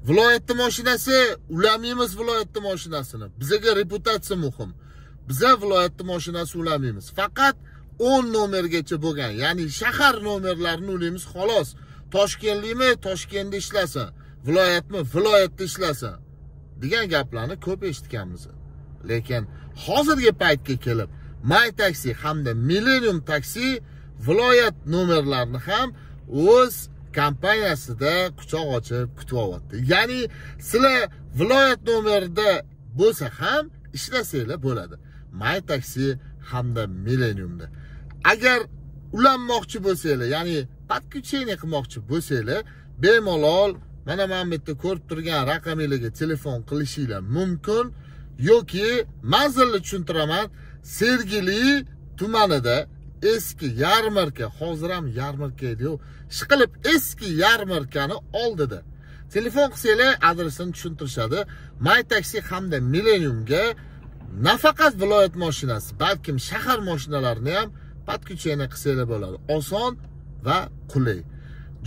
Viloyatning mashinasi, ulamaymiz viloyatning mashinasini. Bizga reputatsiya muhim. Biza viloyatning mashinasi ulamaymiz. Faqat 10 nomergacha bo'lgan, ya'ni shahar nomerlarini ulaymiz xolos. Toshkentlikmi, Toshkentda ishlasin, viloyatmi, viloyatda ishlasin degan gaplarni ko'p eshitganmiz. Lekin hozirgi paytga kelib, My Taxi hamda Millennium Taxi viloyat nomerlarini ham o'z kompaniyasida quchoq ochib kutyapti. Ya'ni sizlar viloyat nomerida bo'lsa ham ishlasanglar bo'ladi. My Taxi hamda Millenniumda. Agar ulanmoqchi bo'lsanglar, ya'ni podключение qilmoqchi bo'lsanglar, bemalol mana men bu yerda ko'rib turgan raqamlarga telefon qilishinglar mumkin yoki manzilni tushuntiraman. Sergeli tumanida eski yarmarka, hozir ham yarmarka edi-yu, ishqilib eski yarmarkani oldida. Telefon qilsanglar adresini tushuntirishadi. My Taxi hamda Millenniumga nafaqat viloyat mashinasi, balkim shahar mashinalarini ham podключение qilsanglar bo'ladi. Oson va qulay.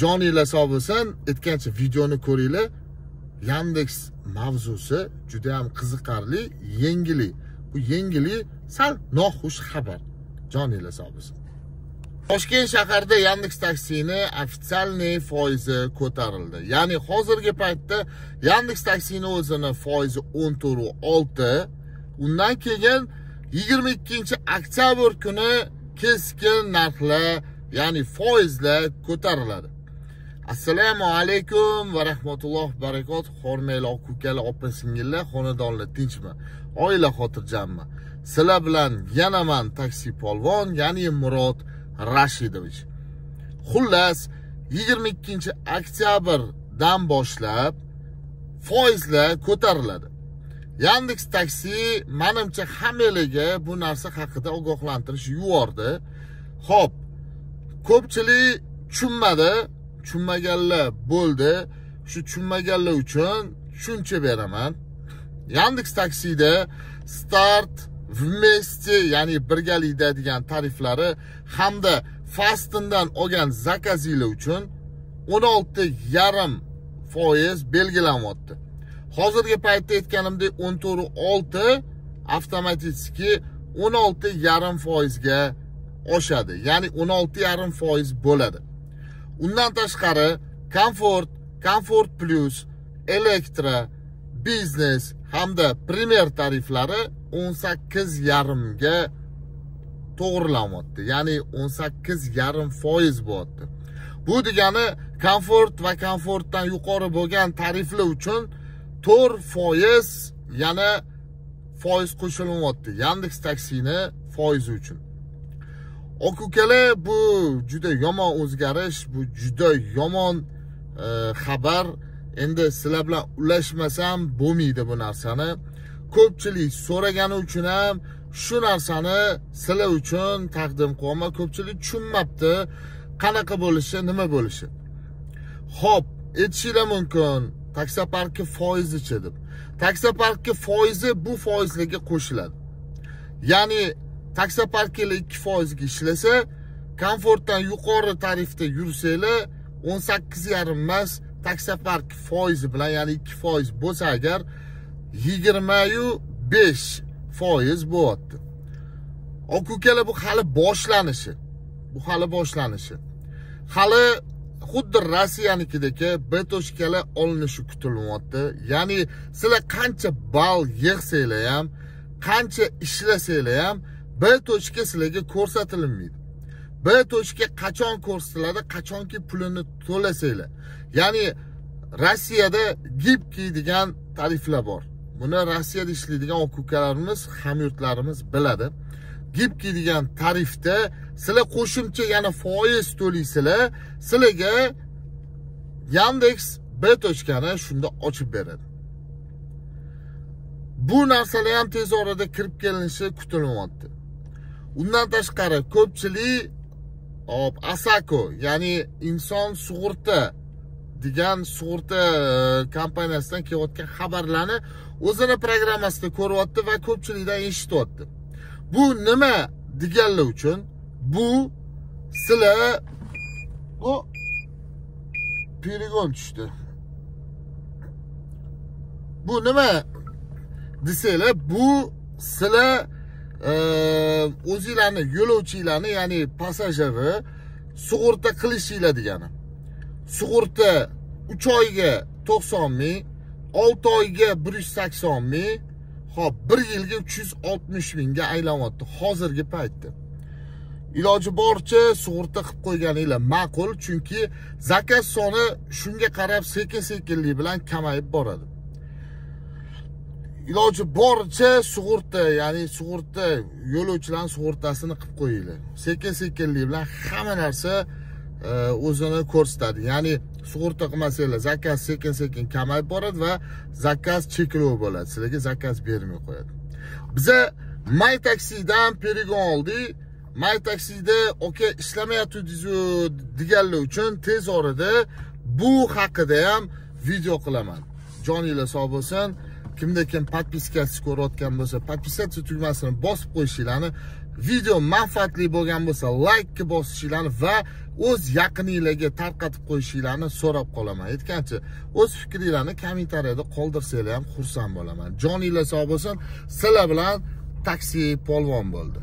Joninglar sog' bo'lsin. Aytgancha videoni ko'ringlar. Yandex mavzusi juda ham qiziqarli, yengili. Bu yengili sal noxush xabar. Joninglar sog' bo'lsin. Toshkent shaharida Yandex taksini ofitsialniy foizi ko'tarildi. Ya'ni hozirgi paytda Yandex taksini o'zini foizi 14.6, undan keyin 22-oktyabr kuni keskin narxlar, ya'ni foizlar ko'tariladi. Assalomu alaykum va rahmatulloh barakot. Hurmatli aka-ukalar, opa-singillar, xonadonlar tinchmi? Oila xotirjammi? Sizlar bilan yana men taksi polvon, ya'ni Murod Rashidovich. Xullas, 22-oktyabrdan boshlab foizlar ko'tariladi. Yandex taksi menimcha hammalarga bu narsa haqida ogohlantirish yubordi. Xo'p, ko'pchilik tushunmadi, tushunmaganlar bo'ldi. Shu tushunmaganlar uchun tushuncha beraman. Yandex taksida start, vmesте, ya'ni birgalikda degan tariflari hamda Fastendan olgan zakazinglar uchun 16,5% belgilanyapti. Hozirgi paytda aytganimdek 14.6 avtomatik 16,5% ga oshadi. Ya'ni 16,5% bo'ladi. Undan tashqari Comfort Plus, Electra, Business hamda Premier tariflari 18,5 ga to'g'rilanyapti. Ya'ni 18,5% bo'lyapti. Bu degani Comfort va Comfortdan yuqori bo'lgan tariflar uchun 4% yana foiz qo'shilyapti. Yandex taksini foizi uchun. Aka-ukalar, bu juda yomon o'zgarish, bu juda yomon xabar. Endi sizlar bilan ulashmasam bo'lmaydi bu narsani. Ko'pchilik so'ragani uchun ham shu narsani sizlar uchun taqdim qilaman. Ko'pchilik tushunmabdi qanaqa bo'lishi, nima bo'lishi. Xo'p, aytishinglar mumkin, taksoparkka foizichi deb. Taksoparkka foizi bu foizlarga qo'shiladi. Ya'ni taksoparklar 2% ga ishlasa, Comfortdan yuqori tarifda yursanglar 18,5 emas, taksopark foizi bilan, ya'ni 2% bo'lsa agar 25% bo'lyapti. Aka-ukalar, bu hali boshlanishi. Bu hali boshlanishi. Hali xuddi Rossiyanikidek B to'shkalar olinishi kutilyapti. Ya'ni sizlar qancha ball yig'sanglar ham, qancha ishlasanglar ham B to'shka sizlarga ko'rsatilmaydi. B to'shka qachon ko'rsatiladi? Qachonki pulini to'lasanglar. Ya'ni Rossiyada gibki degan tariflar bor. Buni Rossiyada ishlaydigan aka-ukalarimiz, hamyurtlarimiz biladi. Gibki degan tarifda sizlar qo'shimcha yana foiz to'laysizlar, sizlarga Yandex B to'shkani shunda ochib beradi. Bu narsalar ham tez orada kirib kelinishi kutilyapti. Undan tashqari ko'pchilik Asako, ya'ni inson sug'urta degan sug'urta kompaniyasidan kelayotgan xabarlarni o'zini programmasida ko'ryapti va ko'pchilikdan eshityapti. Bu nima deganlar uchun? Bu sizlar perigon tushdi. Bu nima desanglar, bu sizlar o'zinglarni yo'lovchilarni, ya'ni passajirni sug'urta qilishinglar degani. Sug'urta 3 oyga 90 ming, 6 oyga 180 ming, hop 1 yilga 360 mingga aylanyapti hozirgi paytda. Iloji boricha sug'urta qilib qo'yganinglar ma'qul, chunki zakaz soni shunga qarab sekin-sekinlik bilan kamayib boradi. Iloji boricha sug'urta, ya'ni sug'urta yo'lovchilarning sug'urtasini qilib qo'yinglar. Sekin-sekinlik bilan hamma narsa o'zini ko'rsatadi. Ya'ni sug'urta qilmasanglar, zakaz sekin-sekin kamayib boradi va zakaz cheklov bo'ladi. Sizlarga zakaz bermay qo'yadi. Biza My Taxidan perigon oldik. My Taxida oka ishlamayotdingiz-ku deganlar uchun tez orada bu haqida ham video qilaman. Joninglar sog' bo'lsin. Kimda kim podpiskasiz ko'rayotgan bo'lsa, podpisatsiya tugmasini bosib qo'yishinglarni, video manfaatli bo'lgan bo'lsa like bosishinglarni va o'z yaqininglarga tarqatib qo'yishinglarni so'rab qolaman. Aytgancha, o'z fikringlarni kommentariyada qoldirsanglar ham xursand bo'laman. Joninglar sog' bo'lsin. Sizlar bilan Taksi polvon bo'ldi.